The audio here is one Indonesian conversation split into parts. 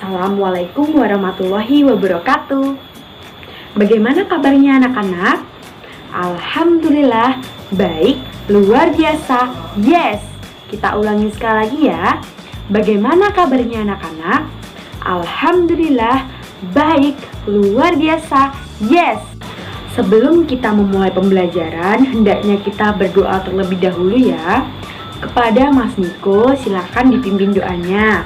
Assalamualaikum warahmatullahi wabarakatuh. Bagaimana kabarnya anak-anak? Alhamdulillah, baik, luar biasa. Yes, kita ulangi sekali lagi ya. Bagaimana kabarnya anak-anak? Alhamdulillah, baik, luar biasa. Yes. Sebelum kita memulai pembelajaran, hendaknya kita berdoa terlebih dahulu ya. Kepada Mas Niko, silakan dipimpin doanya.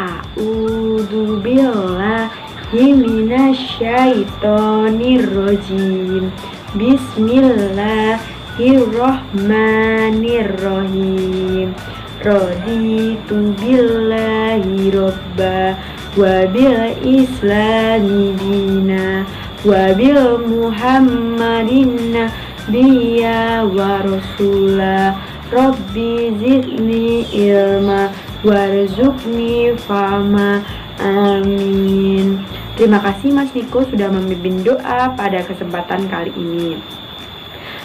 A'udzubillahi minasyaitonirrajim. Bismillahirrahmanirrahim. Raditu billahi robba wa bil islami dina wa bil muhammadin nabiyya wa rasula. Rabbi zidni ilma warzuqni fahma. Amin. Terima kasih Mas Niko sudah memimpin doa pada kesempatan kali ini.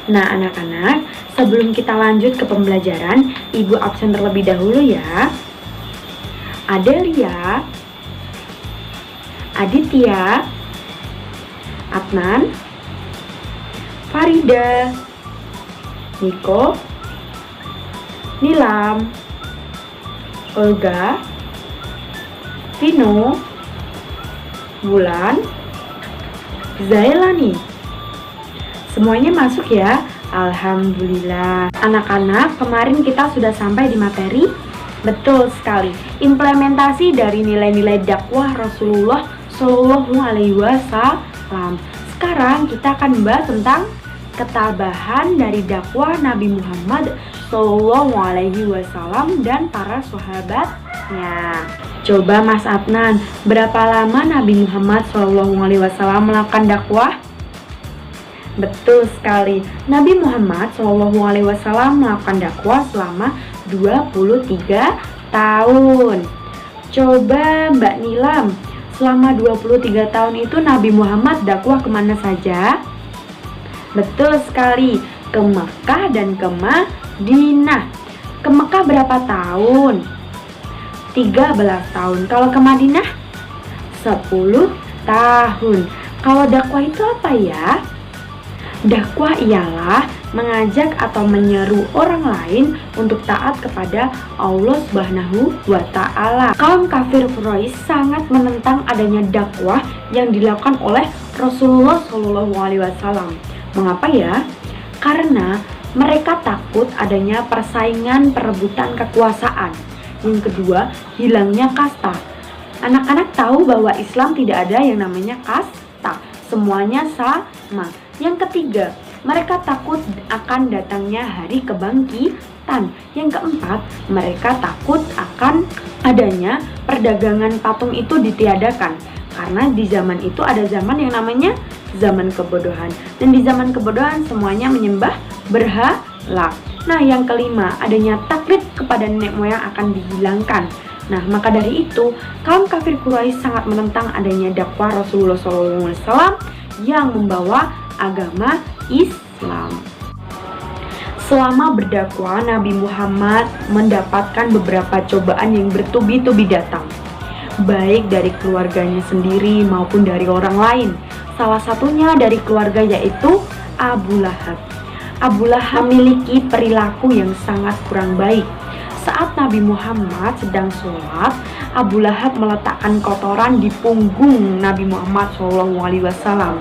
Nah anak-anak, sebelum kita lanjut ke pembelajaran, Ibu absen terlebih dahulu ya. Adelia, Aditya, Adnan, Farida, Niko, Nilam, Olga, Vino, Bulan, Zailani. Semuanya masuk ya. Alhamdulillah. Anak-anak, kemarin kita sudah sampai di materi. Betul sekali. Implementasi dari nilai-nilai dakwah Rasulullah Shallallahu Alaihi Wasallam. Sekarang kita akan membahas tentang ketabahan dari dakwah Nabi Muhammad Shallallahu Alaihi Wasallam dan para sahabatnya. Coba Mas Adnan, berapa lama Nabi Muhammad Shallallahu Alaihi Wasallam melakukan dakwah? Betul sekali, Nabi Muhammad Shallallahu Alaihi Wasallam melakukan dakwah selama 23 tahun. Coba Mbak Nilam, selama 23 tahun itu Nabi Muhammad dakwah kemana saja? Betul sekali, ke Mekah dan ke Madinah. Ke Mekah berapa tahun? 13 tahun. Kalau ke Madinah? 10 tahun. Kalau dakwah itu apa ya? Dakwah ialah mengajak atau menyeru orang lain untuk taat kepada Allah Subhanahu wa Ta'ala. Kaum kafir Quraisy sangat menentang adanya dakwah yang dilakukan oleh Rasulullah Shallallahu Alaihi Wasallam. Mengapa ya? Karena mereka takut adanya persaingan perebutan kekuasaan. Yang kedua, hilangnya kasta. Anak-anak tahu bahwa Islam tidak ada yang namanya kasta, semuanya sama. Yang ketiga, mereka takut akan datangnya hari kebangkitan. Yang keempat, mereka takut akan adanya perdagangan patung itu ditiadakan. Karena di zaman itu ada zaman yang namanya zaman kebodohan. Dan di zaman kebodohan semuanya menyembah berhala. Nah yang kelima, adanya taklid kepada nenek moyang akan dihilangkan. Nah maka dari itu, kaum kafir Quraisy sangat menentang adanya dakwah Rasulullah SAW yang membawa agama Islam. Selama berdakwah, Nabi Muhammad mendapatkan beberapa cobaan yang bertubi-tubi datang, baik dari keluarganya sendiri maupun dari orang lain. Salah satunya dari keluarga yaitu Abu Lahab. Abu Lahab memiliki perilaku yang sangat kurang baik. Saat Nabi Muhammad sedang sholat, Abu Lahab meletakkan kotoran di punggung Nabi Muhammad SAW.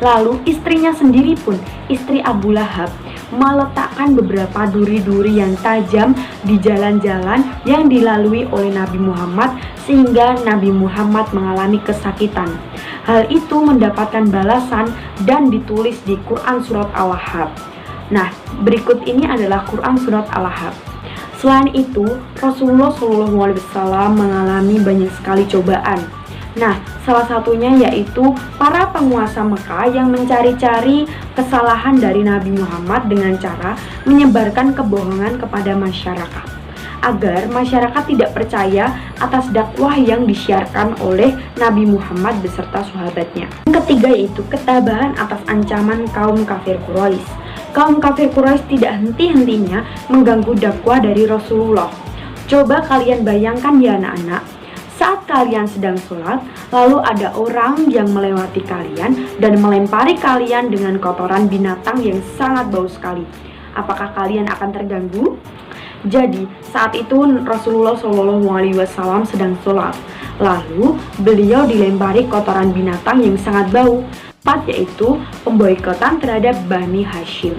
Lalu istrinya sendiri pun, istri Abu Lahab, meletakkan beberapa duri-duri yang tajam di jalan-jalan yang dilalui oleh Nabi Muhammad sehingga Nabi Muhammad mengalami kesakitan. Hal itu mendapatkan balasan dan ditulis di Quran Surat Al-Ahzab. Nah, berikut ini adalah Quran Surat Al-Ahzab. Selain itu, Rasulullah SAW mengalami banyak sekali cobaan. Nah, salah satunya yaitu para penguasa Mekah yang mencari-cari kesalahan dari Nabi Muhammad dengan cara menyebarkan kebohongan kepada masyarakat, agar masyarakat tidak percaya atas dakwah yang disiarkan oleh Nabi Muhammad beserta sahabatnya. Yang ketiga yaitu ketabahan atas ancaman kaum kafir Quraisy. Kaum kafir Quraisy tidak henti-hentinya mengganggu dakwah dari Rasulullah. Coba kalian bayangkan ya anak-anak, Saat kalian sedang sholat, lalu ada orang yang melewati kalian dan melempari kalian dengan kotoran binatang yang sangat bau sekali. Apakah kalian akan terganggu? Jadi, saat itu Rasulullah SAW sedang sholat. Lalu, beliau dilempari kotoran binatang yang sangat bau, yaitu pemboikotan terhadap Bani Hashim.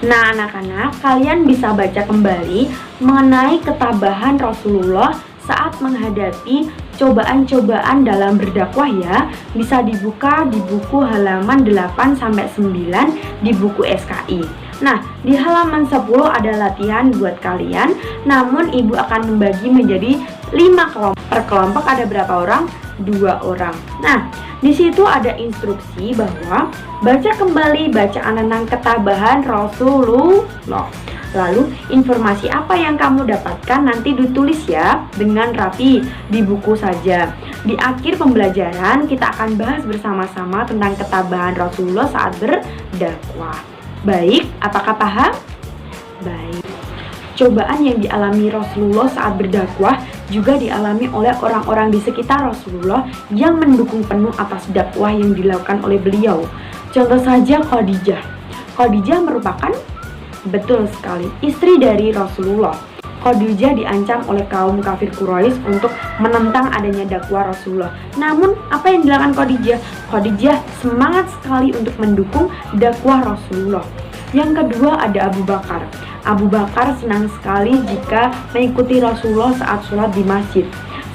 Nah, anak-anak, kalian bisa baca kembali mengenai ketabahan Rasulullah saat menghadapi cobaan-cobaan dalam berdakwah ya. Bisa dibuka di buku halaman 8-9 di buku SKI. Nah, di halaman 10 ada latihan buat kalian. Namun ibu akan membagi menjadi 5 kelompok. Per kelompok ada berapa orang? 2 orang. Nah, di situ ada instruksi bahwa baca kembali bacaan tentang ketabahan Rasulullah. Lalu informasi apa yang kamu dapatkan nanti ditulis ya dengan rapi di buku saja. Di akhir pembelajaran kita akan bahas bersama-sama tentang ketabahan Rasulullah saat berdakwah. Baik, apakah paham? Baik. Cobaan yang dialami Rasulullah saat berdakwah juga dialami oleh orang-orang di sekitar Rasulullah yang mendukung penuh atas dakwah yang dilakukan oleh beliau. Contoh saja Khadijah. Khadijah merupakan betul sekali istri dari Rasulullah. Khadijah diancam oleh kaum kafir Quraisy untuk menentang adanya dakwah Rasulullah. Namun, apa yang dilakukan Khadijah? Khadijah semangat sekali untuk mendukung dakwah Rasulullah. Yang kedua ada Abu Bakar. Abu Bakar senang sekali jika mengikuti Rasulullah saat sholat di masjid.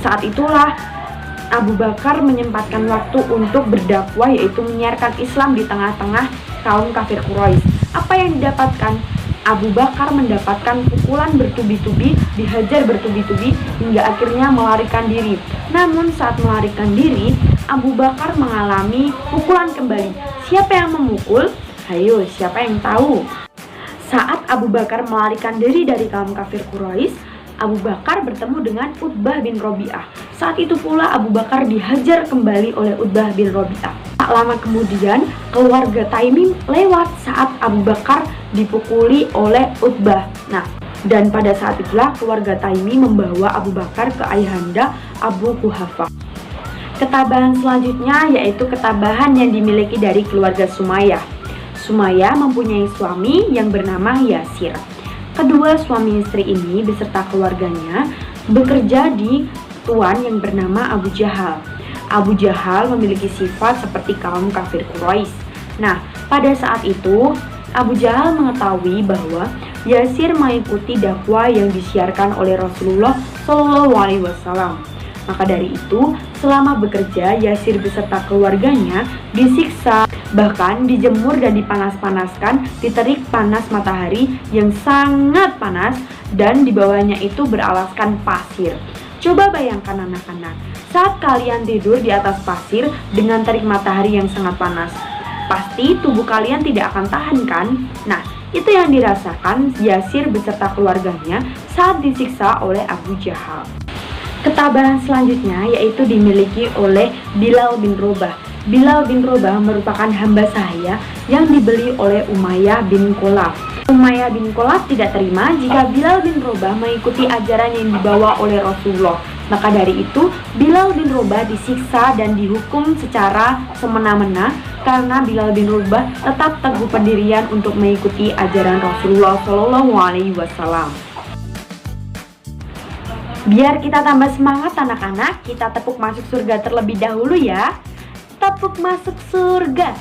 Saat itulah Abu Bakar menyempatkan waktu untuk berdakwah, yaitu menyiarkan Islam di tengah-tengah kaum kafir Quraisy. Apa yang didapatkan? Abu Bakar mendapatkan pukulan bertubi-tubi, dihajar bertubi-tubi hingga akhirnya melarikan diri. Namun saat melarikan diri, Abu Bakar mengalami pukulan kembali. Siapa yang memukul? Hayo, siapa yang tahu? Saat Abu Bakar melarikan diri dari kaum kafir Quraisy, Abu Bakar bertemu dengan Utbah bin Rabi'ah. Saat itu pula Abu Bakar dihajar kembali oleh Utbah bin Rabi'ah. Tak lama kemudian, keluarga Taimim lewat saat Abu Bakar dipukuli oleh Utbah. Nah, dan pada saat itulah keluarga Taimim membawa Abu Bakar ke ayahanda Abu Quhafah. Ketabahan selanjutnya yaitu ketabahan yang dimiliki dari keluarga Sumayyah. Sumayyah mempunyai suami yang bernama Yasir. Kedua suami istri ini beserta keluarganya bekerja di tuan yang bernama Abu Jahal. Abu Jahal memiliki sifat seperti kaum kafir Quraisy. Nah, pada saat itu Abu Jahal mengetahui bahwa Yasir mengikuti dakwah yang disiarkan oleh Rasulullah SAW. Maka dari itu, selama bekerja, Yasir beserta keluarganya disiksa, bahkan dijemur dan dipanas-panaskan di terik panas matahari yang sangat panas, dan di bawahnya itu beralaskan pasir. Coba bayangkan anak-anak, saat kalian tidur di atas pasir dengan terik matahari yang sangat panas, pasti tubuh kalian tidak akan tahan kan? Nah, itu yang dirasakan Yasir beserta keluarganya saat disiksa oleh Abu Jahal. Ketabahan selanjutnya yaitu dimiliki oleh Bilal bin Rabah. Bilal bin Rabah merupakan hamba sahaya yang dibeli oleh Umayyah bin Khalaf. Umayyah bin Khalaf tidak terima jika Bilal bin Rabah mengikuti ajaran yang dibawa oleh Rasulullah. Maka dari itu, Bilal bin Rabah disiksa dan dihukum secara semena-mena karena Bilal bin Rabah tetap teguh pendirian untuk mengikuti ajaran Rasulullah SAW. Biar kita tambah semangat anak-anak, kita tepuk masuk surga terlebih dahulu ya. Tepuk masuk surga.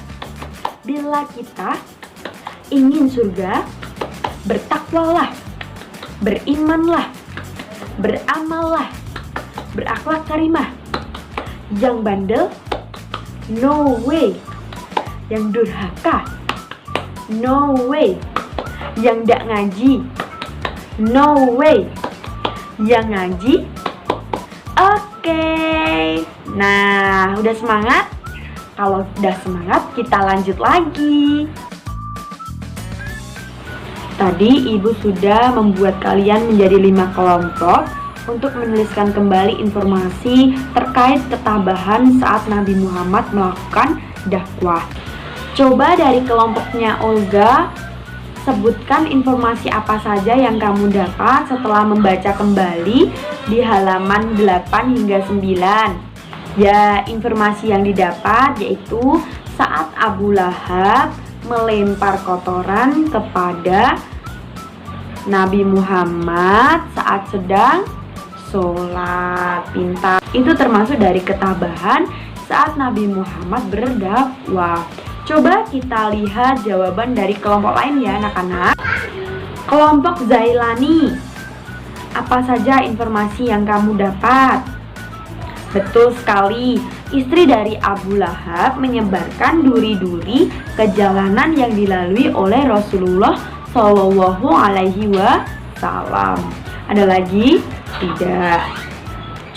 Bila kita ingin surga, bertakwalah, berimanlah, beramallah, berakhlak karimah. Yang bandel, no way. Yang durhaka, no way. Yang ndak ngaji, no way. Yang ngaji, oke. Nah, udah semangat? Kalau udah semangat, kita lanjut lagi. Tadi ibu sudah membuat kalian menjadi 5 kelompok untuk menuliskan kembali informasi terkait ketabahan saat Nabi Muhammad melakukan dakwah. Coba dari kelompoknya Olga, Sebutkan informasi apa saja yang kamu dapat setelah membaca kembali di halaman 8 hingga 9. Ya, informasi yang didapat yaitu saat Abu Lahab melempar kotoran kepada Nabi Muhammad saat sedang sholat. Pintar. Itu termasuk dari ketabahan saat Nabi Muhammad berdakwah. Coba kita lihat jawaban dari kelompok lain ya anak-anak. Kelompok Zailani, apa saja informasi yang kamu dapat? Betul sekali, istri dari Abu Lahab menyebarkan duri-duri ke jalanan yang dilalui oleh Rasulullah Shallallahu Alaihi Wasallam. Ada lagi? Tidak.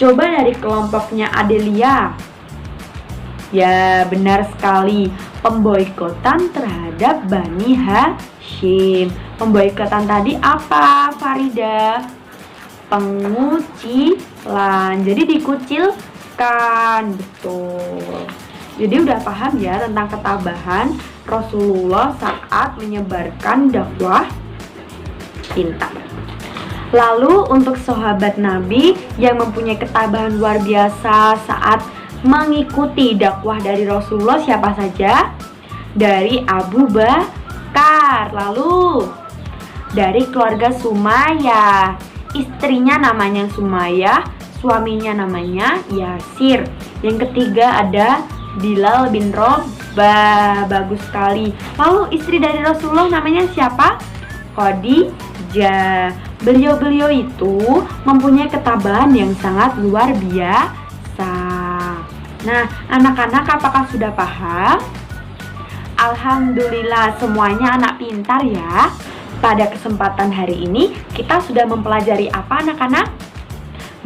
Coba dari kelompoknya Adelia. Ya, benar sekali. Pemboikotan terhadap Bani Hashim. Pemboikotan tadi apa, Farida? Pengucilan. Jadi dikucilkan. Betul. Jadi udah paham ya tentang ketabahan Rasulullah saat menyebarkan dakwah. Pintar. Lalu untuk sahabat Nabi yang mempunyai ketabahan luar biasa saat mengikuti dakwah dari Rasulullah siapa saja? Dari Abu Bakar. Lalu dari keluarga Sumayyah, istrinya namanya Sumayyah, suaminya namanya Yasir. Yang ketiga ada Bilal bin Rabah. Bagus sekali. Lalu istri dari Rasulullah namanya siapa? Khadijah. Beliau-beliau itu mempunyai ketabahan yang sangat luar biasa. Nah, anak-anak apakah sudah paham? Alhamdulillah, semuanya anak pintar ya. Pada kesempatan hari ini kita sudah mempelajari apa anak-anak?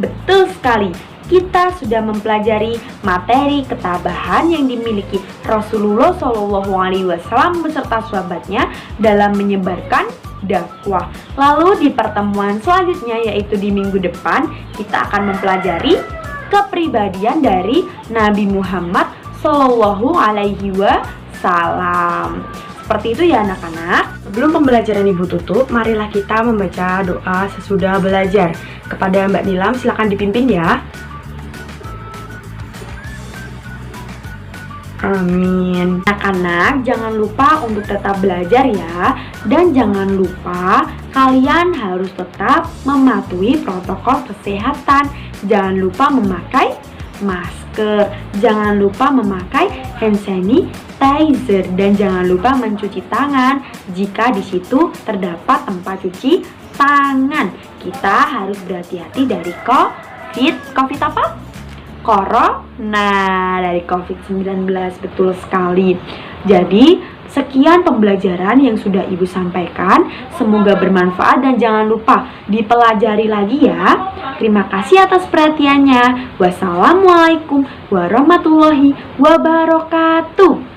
Betul sekali, kita sudah mempelajari materi ketabahan yang dimiliki Rasulullah SAW beserta sahabatnya dalam menyebarkan dakwah. Lalu di pertemuan selanjutnya yaitu di minggu depan kita akan mempelajari kepribadian dari Nabi Muhammad Shallallahu Alaihi Wasallam. Seperti itu ya anak-anak. Sebelum pembelajaran Ibu tutup, marilah kita membaca doa sesudah belajar. Kepada Mbak Nilam silakan dipimpin ya. Amin. Anak-anak jangan lupa untuk tetap belajar ya. Dan jangan lupa kalian harus tetap mematuhi protokol kesehatan. Jangan lupa memakai masker, jangan lupa memakai hand sanitizer, dan jangan lupa mencuci tangan jika di situ terdapat tempat cuci tangan. Kita harus berhati-hati dari COVID apa? Corona, dari COVID-19, betul sekali. Jadi sekian pembelajaran yang sudah Ibu sampaikan, semoga bermanfaat dan jangan lupa dipelajari lagi ya. Terima kasih atas perhatiannya. Wassalamualaikum warahmatullahi wabarakatuh.